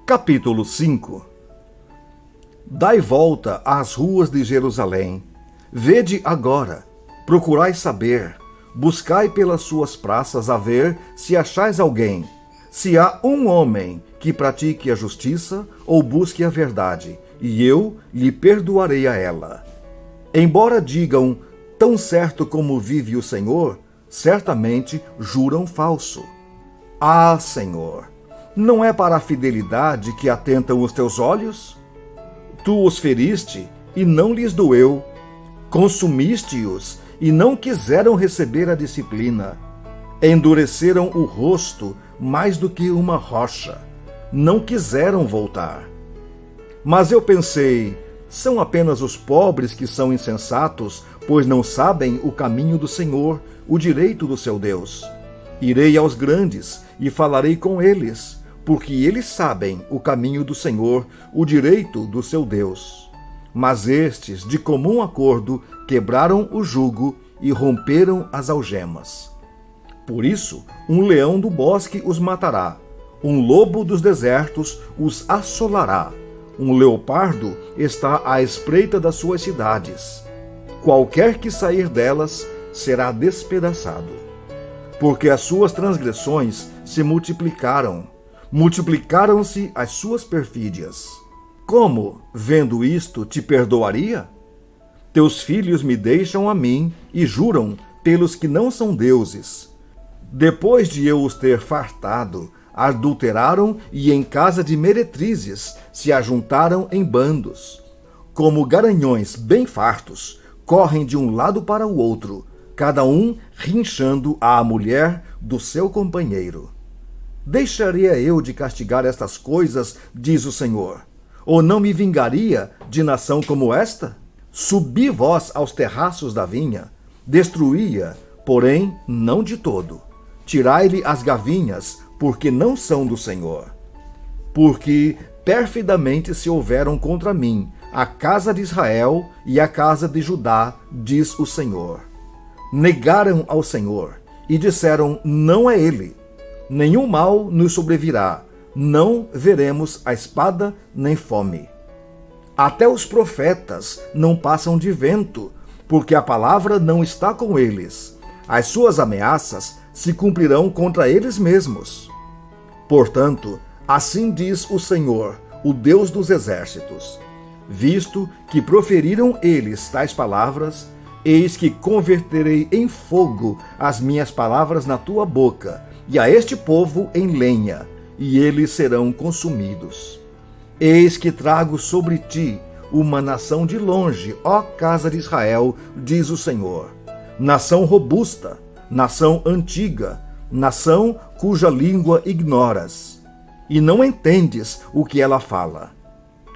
Capítulo 5. Dai volta às ruas de Jerusalém. Vede agora, procurai saber, buscai pelas suas praças a ver se achais alguém, se há um homem que pratique a justiça ou busque a verdade, e eu lhe perdoarei a ela. Embora digam, tão certo como vive o Senhor, certamente juram falso. Ah, Senhor! Não é para a fidelidade que atentam os teus olhos? Tu os feriste e não lhes doeu. Consumiste-os e não quiseram receber a disciplina. Endureceram o rosto mais do que uma rocha. Não quiseram voltar. Mas eu pensei, são apenas os pobres que são insensatos, pois não sabem o caminho do Senhor, o direito do seu Deus. Irei aos grandes e falarei com eles, porque eles sabem o caminho do Senhor, o direito do seu Deus. Mas estes, de comum acordo, quebraram o jugo e romperam as algemas. Por isso, um leão do bosque os matará, um lobo dos desertos os assolará, um leopardo está à espreita das suas cidades. Qualquer que sair delas será despedaçado. Porque as suas transgressões se multiplicaram-se as suas perfídias. Como, vendo isto, te perdoaria? Teus filhos me deixam a mim e juram pelos que não são deuses. Depois de eu os ter fartado, adulteraram e em casa de meretrizes se ajuntaram em bandos. Como garanhões bem fartos, correm de um lado para o outro, cada um rinchando à mulher do seu companheiro. Deixaria eu de castigar estas coisas, diz o Senhor, ou não me vingaria de nação como esta? Subi vós aos terraços da vinha, destruía, porém não de todo. Tirai-lhe as gavinhas, porque não são do Senhor. Porque perfidamente se houveram contra mim a casa de Israel e a casa de Judá, diz o Senhor. Negaram ao Senhor e disseram, não é ele. Nenhum mal nos sobrevirá, não veremos a espada nem fome. Até os profetas não passam de vento, porque a palavra não está com eles. As suas ameaças se cumprirão contra eles mesmos. Portanto, assim diz o Senhor, o Deus dos exércitos: visto que proferiram eles tais palavras, eis que converterei em fogo as minhas palavras na tua boca, e a este povo em lenha, e eles serão consumidos. Eis que trago sobre ti uma nação de longe, ó casa de Israel, diz o Senhor. Nação robusta, nação antiga, nação cuja língua ignoras, e não entendes o que ela fala.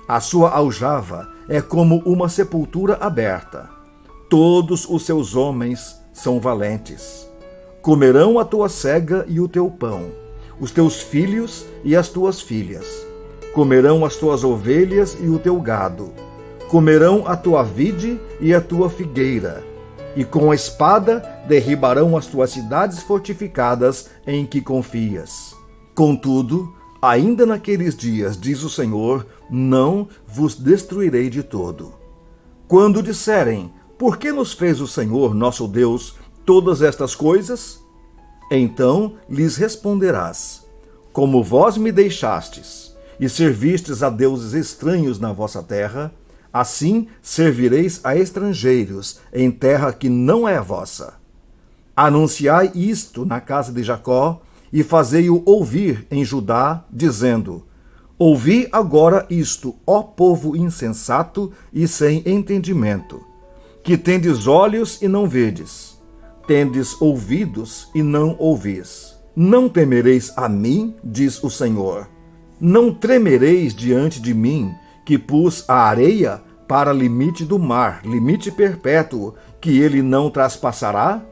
A sua aljava é como uma sepultura aberta. Todos os seus homens são valentes. Comerão a tua sega e o teu pão, os teus filhos e as tuas filhas. Comerão as tuas ovelhas e o teu gado. Comerão a tua vide e a tua figueira. E com a espada derribarão as tuas cidades fortificadas em que confias. Contudo, ainda naqueles dias, diz o Senhor, não vos destruirei de todo. Quando disserem, por que nos fez o Senhor, nosso Deus, todas estas coisas? Então lhes responderás, como vós me deixastes, e servistes a deuses estranhos na vossa terra, assim servireis a estrangeiros em terra que não é vossa. Anunciai isto na casa de Jacó, e fazei-o ouvir em Judá, dizendo, ouvi agora isto, ó povo insensato e sem entendimento, que tendes olhos e não vedes, tendes ouvidos e não ouvis. Não temereis a mim, diz o Senhor. Não tremereis diante de mim, que pus a areia para limite do mar, limite perpétuo, que ele não traspassará?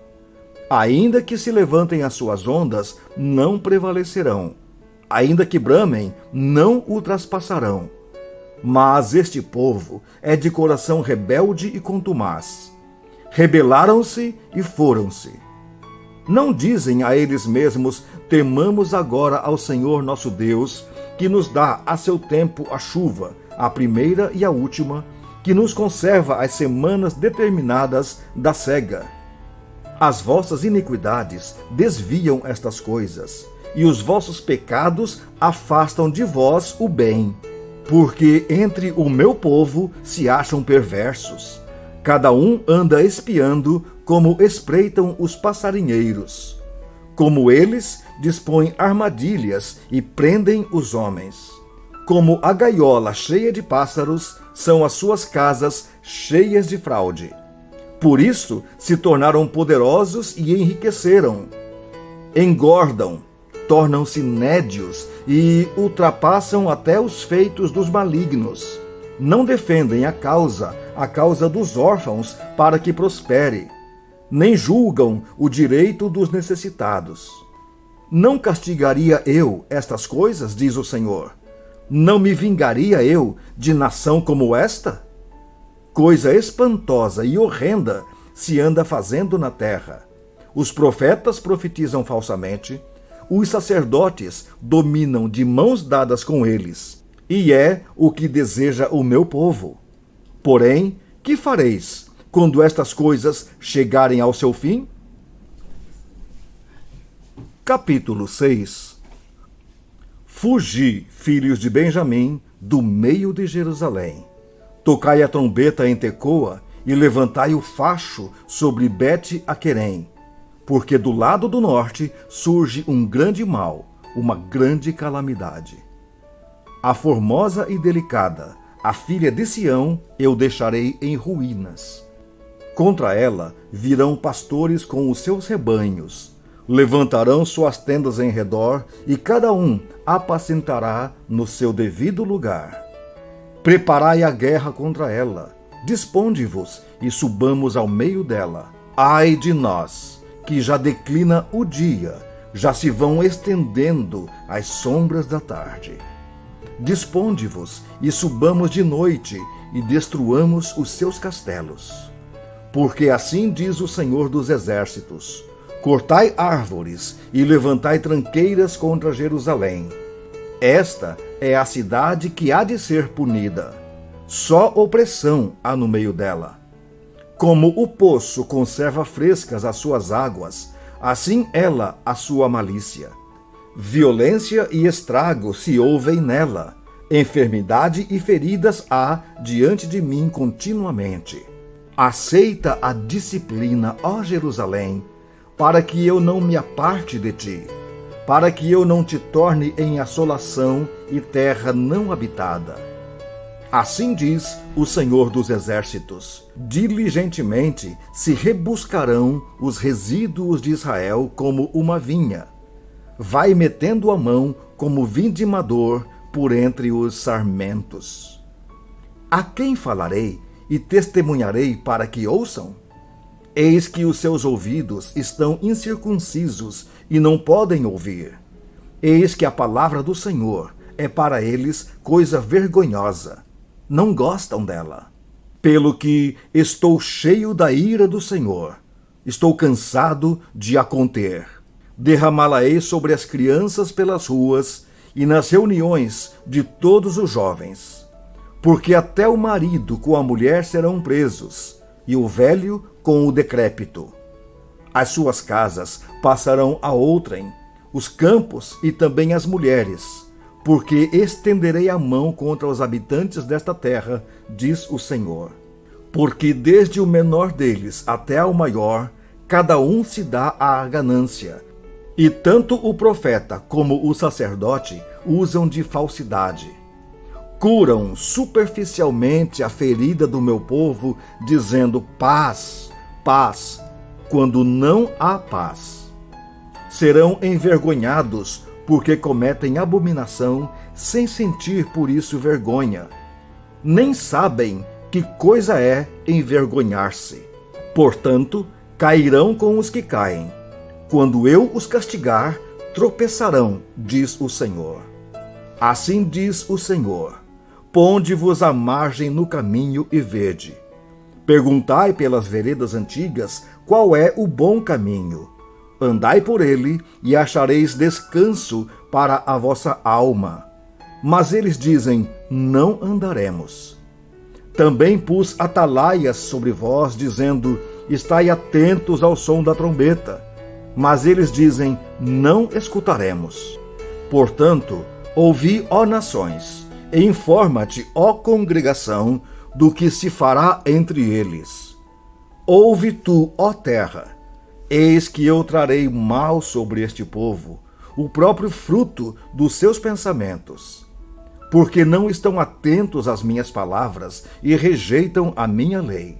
Ainda que se levantem as suas ondas, não prevalecerão. Ainda que bramem, não o traspassarão. Mas este povo é de coração rebelde e contumaz. Rebelaram-se e foram-se. Não dizem a eles mesmos, temamos agora ao Senhor nosso Deus, que nos dá a seu tempo a chuva, a primeira e a última, que nos conserva as semanas determinadas da cega. As vossas iniquidades desviam estas coisas, e os vossos pecados afastam de vós o bem. Porque entre o meu povo se acham perversos. Cada um anda espiando como espreitam os passarinheiros. Como eles dispõem armadilhas e prendem os homens. Como a gaiola cheia de pássaros, são as suas casas cheias de fraude. Por isso se tornaram poderosos e enriqueceram. Engordam, tornam-se nédios e ultrapassam até os feitos dos malignos. Não defendem a causa dos órfãos para que prospere, nem julgam o direito dos necessitados. Não castigaria eu estas coisas, diz o Senhor? Não me vingaria eu de nação como esta? Coisa espantosa e horrenda se anda fazendo na terra. Os profetas profetizam falsamente, os sacerdotes dominam de mãos dadas com eles, e é o que deseja o meu povo. Porém, que fareis quando estas coisas chegarem ao seu fim? Capítulo 6. Fugi, filhos de Benjamim, do meio de Jerusalém. Tocai a trombeta em Tecoa e levantai o facho sobre Bet-Aquerem, porque do lado do norte surge um grande mal, uma grande calamidade. A formosa e delicada, a filha de Sião, eu deixarei em ruínas. Contra ela virão pastores com os seus rebanhos, levantarão suas tendas em redor e cada um apacentará no seu devido lugar. Preparai a guerra contra ela, disponde-vos e subamos ao meio dela. Ai de nós, que já declina o dia, já se vão estendendo as sombras da tarde. Disponde-vos e subamos de noite e destruamos os seus castelos. Porque assim diz o Senhor dos Exércitos: cortai árvores e levantai tranqueiras contra Jerusalém. Esta é a cidade que há de ser punida. Só opressão há no meio dela. Como o poço conserva frescas as suas águas, assim ela a sua malícia. Violência e estrago se ouvem nela. Enfermidade e feridas há diante de mim continuamente. Aceita a disciplina, ó Jerusalém, para que eu não me aparte de ti, para que eu não te torne em assolação e terra não habitada. Assim diz o Senhor dos Exércitos: diligentemente se rebuscarão os resíduos de Israel como uma vinha. Vai metendo a mão como vindimador por entre os sarmentos. A quem falarei e testemunharei para que ouçam? Eis que os seus ouvidos estão incircuncisos e não podem ouvir. Eis que a palavra do Senhor é para eles coisa vergonhosa. Não gostam dela. Pelo que estou cheio da ira do Senhor. Estou cansado de a conter. Derramá-la-ei sobre as crianças pelas ruas e nas reuniões de todos os jovens. Porque até o marido com a mulher serão presos, e o velho com o decrépito. As suas casas passarão a outrem, os campos e também as mulheres, porque estenderei a mão contra os habitantes desta terra, diz o Senhor. Porque desde o menor deles até ao maior, cada um se dá à ganância, e tanto o profeta como o sacerdote usam de falsidade. Curam superficialmente a ferida do meu povo, dizendo paz, paz, quando não há paz. Serão envergonhados porque cometem abominação, sem sentir por isso vergonha. Nem sabem que coisa é envergonhar-se. Portanto, cairão com os que caem. Quando eu os castigar, tropeçarão, diz o Senhor. Assim diz o Senhor: ponde-vos à margem no caminho e vede. Perguntai pelas veredas antigas qual é o bom caminho. Andai por ele e achareis descanso para a vossa alma. mas eles dizem: não andaremos. Também pus atalaias sobre vós, dizendo: estai atentos ao som da trombeta. Mas eles dizem: não escutaremos. Portanto, ouvi, ó nações, e informa-te, ó congregação, do que se fará entre eles. Ouve tu, ó terra, eis que eu trarei mal sobre este povo, o próprio fruto dos seus pensamentos, porque não estão atentos às minhas palavras e rejeitam a minha lei.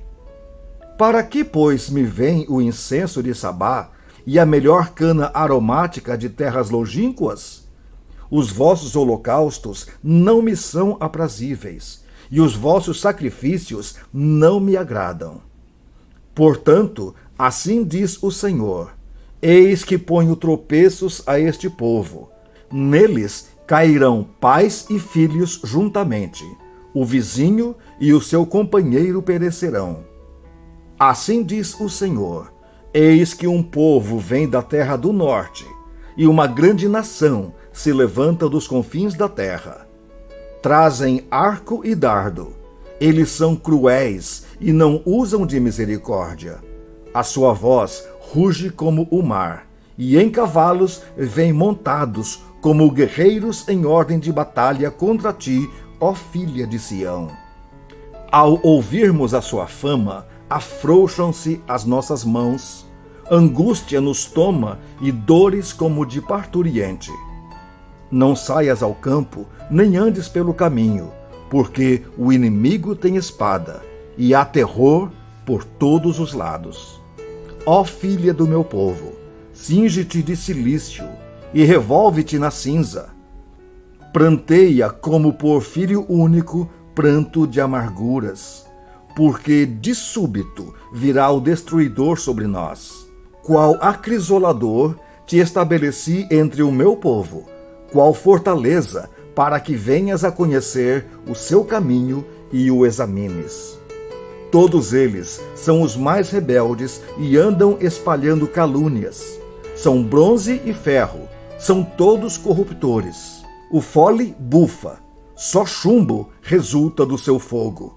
Para que, pois, me vem o incenso de Sabá e a melhor cana aromática de terras longínquas? Os vossos holocaustos não me são aprazíveis, e os vossos sacrifícios não me agradam. Portanto, assim diz o Senhor: eis que ponho tropeços a este povo. Neles cairão pais e filhos juntamente. O vizinho e o seu companheiro perecerão. Assim diz o Senhor: eis que um povo vem da terra do norte, e uma grande nação se levanta dos confins da terra. Trazem arco e dardo. Eles são cruéis e não usam de misericórdia. A sua voz ruge como o mar, e em cavalos vêm montados como guerreiros em ordem de batalha contra ti, ó filha de Sião. Ao ouvirmos a sua fama, afrouxam-se as nossas mãos, angústia nos toma e dores como de parturiente. Não saias ao campo, nem andes pelo caminho, porque o inimigo tem espada, e há terror por todos os lados. Ó filha do meu povo, cinge-te de cilício, e revolve-te na cinza. Pranteia como por filho único, pranto de amarguras, porque de súbito virá o destruidor sobre nós. Qual acrisolador te estabeleci entre o meu povo, qual fortaleza, para que venhas a conhecer o seu caminho e o examines. Todos eles são os mais rebeldes e andam espalhando calúnias. São bronze e ferro, são todos corruptores. O fole bufa, só chumbo resulta do seu fogo.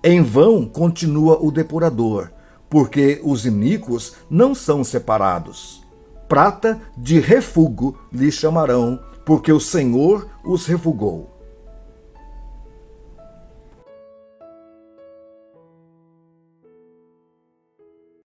Em vão continua o depurador, porque os iníquos não são separados. Prata de refúgio lhe chamarão, porque o Senhor os refugou.